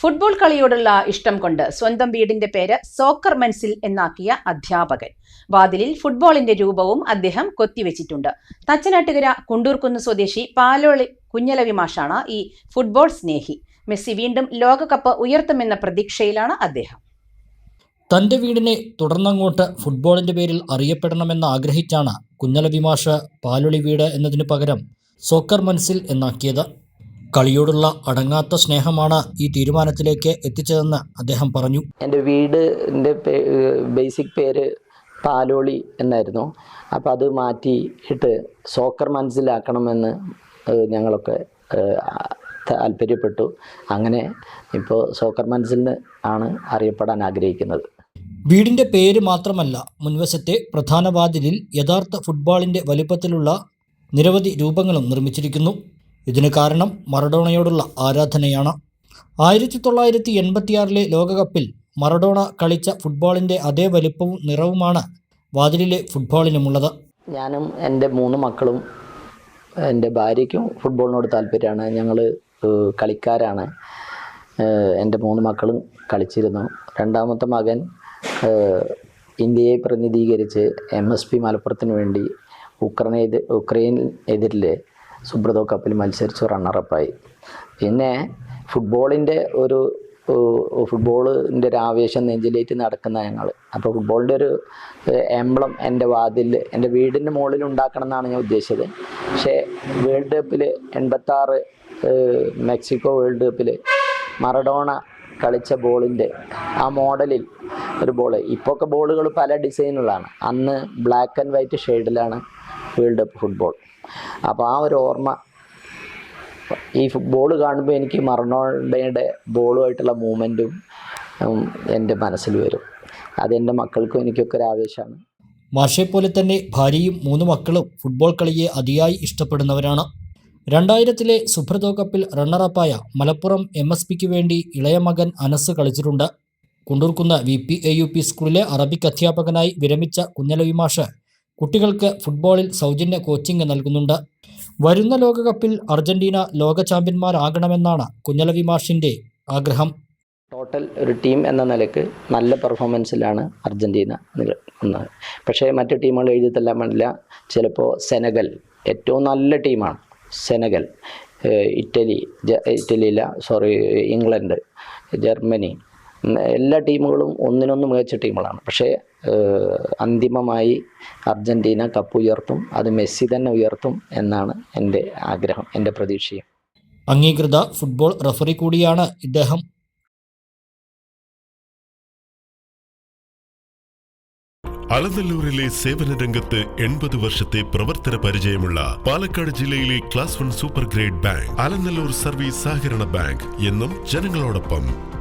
Football കളിയോടുള്ള ഇഷ്ടം കൊണ്ട് സ്വന്തം വീടിന്റെ പേര് സോക്കർ മൻസിൽ എന്നാക്കിയ അധ്യാപകൻ. വാതിലിൽ ഫുട്ബോളിന്റെ രൂപവും അദ്ദേഹം കൊത്തിവെച്ചിട്ടുണ്ട്. തച്ചനാട്ടുകര കുണ്ടൂർക്കുന്ന് സ്വദേശി പാലോളി കുഞ്ഞലവി മാഷാണ് ഈ ഫുട്ബോൾ സ്നേഹി. മെസ്സി വീണ്ടും ലോകകപ്പ് ഉയർത്തുമെന്ന പ്രതീക്ഷയിലാണ് അദ്ദേഹം. തൻ്റെ വീടിനെ തുടർന്നങ്ങോട്ട് ഫുട്ബോളിൻ്റെ പേരിൽ അറിയപ്പെടണമെന്ന് ആഗ്രഹിച്ചാണ് കുഞ്ഞലവി മാഷ് പാലോളി വീട് എന്നതിനു പകരം സോക്കർ മൻസിൽ എന്നാക്കിയത്. കളിയോടുള്ള അടങ്ങാത്ത സ്നേഹമാണ് ഈ തീരുമാനത്തിലേക്ക് എത്തിച്ചതെന്ന് അദ്ദേഹം പറഞ്ഞു. എൻ്റെ വീടിൻ്റെ ബേസിക് പേര് പാലോളി എന്നായിരുന്നു. അപ്പോൾ അത് മാറ്റിയിട്ട് സോക്കർ മൻസിലാക്കണമെന്ന് ഞങ്ങളൊക്കെ താല്പര്യപ്പെട്ടു. അങ്ങനെ ഇപ്പോൾ സോക്കർ മൻസിൽ ആണ് അറിയപ്പെടാൻ ആഗ്രഹിക്കുന്നത്. വീടിൻ്റെ പേര് മാത്രമല്ല, മുൻവശത്തെ പ്രധാന വാതിലിൽ യഥാർത്ഥ ഫുട്ബോളിൻ്റെ വലിപ്പത്തിലുള്ള നിരവധി രൂപങ്ങളും നിർമ്മിച്ചിരിക്കുന്നു. ഇതിന് കാരണം മറഡോണയോടുള്ള ആരാധനയാണ്. 1986 ലോകകപ്പിൽ മറഡോണ കളിച്ച ഫുട്ബോളിൻ്റെ അതേ വലിപ്പവും നിറവുമാണ് വാതിലിലെ ഫുട്ബോളിനുമുള്ളത്. ഞാനും എൻ്റെ 3 മക്കളും എൻ്റെ ഭാര്യയ്ക്കും ഫുട്ബോളിനോട് താല്പര്യമാണ്. ഞങ്ങൾ കളിക്കാരാണ്. എൻ്റെ 3 മക്കളും കളിച്ചിരുന്നു. രണ്ടാമത്തെ മകൻ ഇന്ത്യയെ പ്രതിനിധീകരിച്ച് MSP മലപ്പുറത്തിന് വേണ്ടി ഉക്രൈനെതിരിൽ സുബ്രതോ കപ്പിൽ മത്സരിച്ച് റണ്ണറപ്പായി. പിന്നെ ഫുട്ബോളിൻ്റെ ഒരു ആവേശം നെഞ്ചിലേറ്റ് നടക്കുന്ന ഞങ്ങൾ. അപ്പോൾ ഫുട്ബോളിൻ്റെ ഒരു എംബ്ലം എൻ്റെ വാതിലിൽ എൻ്റെ വീടിൻ്റെ മുകളിൽ ഉണ്ടാക്കണം എന്നാണ് ഞാൻ ഉദ്ദേശിച്ചത്. പക്ഷേ വേൾഡ് കപ്പിൽ 86 മെക്സിക്കോ വേൾഡ് കപ്പിൽ മറഡോണ കളിച്ച ബോളിൻ്റെ ആ മോഡലിൽ ഒരു ബോൾ, ഇപ്പോഴൊക്കെ ബോളുകൾ പല ഡിസൈനുകളാണ്. അന്ന് ബ്ലാക്ക് ആൻഡ് വൈറ്റ് ഷെയ്ഡിലാണ് വേൾഡ് കപ്പ് ഫുട്ബോൾ. അപ്പോൾ ആ ഒരു ഓർമ്മ ഈ ഫുട്ബോൾ കാണുമ്പോൾ എനിക്ക് മറഡോണയുടെ ബോളുമായിട്ടുള്ള മൂവ്മെൻറ്റും എൻ്റെ മനസ്സിൽ വരും. അതെൻ്റെ മക്കൾക്കും എനിക്കൊക്കെ ഒരു ആവേശമാണ്. മാഷെപ്പോലെ തന്നെ ഭാര്യയും 3 മക്കളും ഫുട്ബോൾ കളിയെ അതിയായി ഇഷ്ടപ്പെടുന്നവരാണ്. 2000 സുബ്രതോ കപ്പിൽ റണ്ണറപ്പായ മലപ്പുറം MSPക്ക് വേണ്ടി ഇളയ മകൻ അനസ് കളിച്ചിട്ടുണ്ട്. കുണ്ടൂർക്കുന്ന് VPAUP സ്കൂളിലെ അറബിക് അധ്യാപകനായി വിരമിച്ച കുഞ്ഞലവി മാഷ് കുട്ടികൾക്ക് ഫുട്ബോളിൽ സൗജന്യ കോച്ചിങ് നൽകുന്നുണ്ട്. വരുന്ന ലോകകപ്പിൽ അർജന്റീന ലോക ചാമ്പ്യന്മാരാകണമെന്നാണ് കുഞ്ഞലവി മാഷിൻ്റെ ആഗ്രഹം. ടോട്ടൽ ഒരു ടീം എന്ന നിലയ്ക്ക് നല്ല പെർഫോമൻസിലാണ് അർജന്റീന നിൽക്കുന്നത്. പക്ഷേ മറ്റു ടീമുകൾ എഴുതി തല്ലാൻ വേണ്ടില്ല. ചിലപ്പോൾ സെനഗൽ ഏറ്റവും നല്ല ടീമാണ്. സെനഗൽ, ഇംഗ്ലണ്ട്, ജർമ്മനി, എല്ലാ ടീമുകളും ഒന്നിനൊന്ന് മികച്ച ടീമുകളാണ്. പക്ഷേ അന്തിമമായി അർജന്റീന കപ്പ് ഉയർത്തും. അത് മെസ്സി തന്നെ ഉയർത്തും എന്നാണ് എൻ്റെ ആഗ്രഹം, എൻ്റെ പ്രതീക്ഷയും. അംഗീകൃത ഫുട്ബോൾ റഫറി കൂടിയാണ് ഇദ്ദേഹം. അലനല്ലൂരിലെ സേവന രംഗത്ത് 80 വർഷത്തെ പ്രവർത്തന പരിചയമുള്ള പാലക്കാട് ജില്ലയിലെ class 1 super grade bank Alanallur service സഹകരണ ബാങ്ക് എന്നും ജനങ്ങളോടൊപ്പം.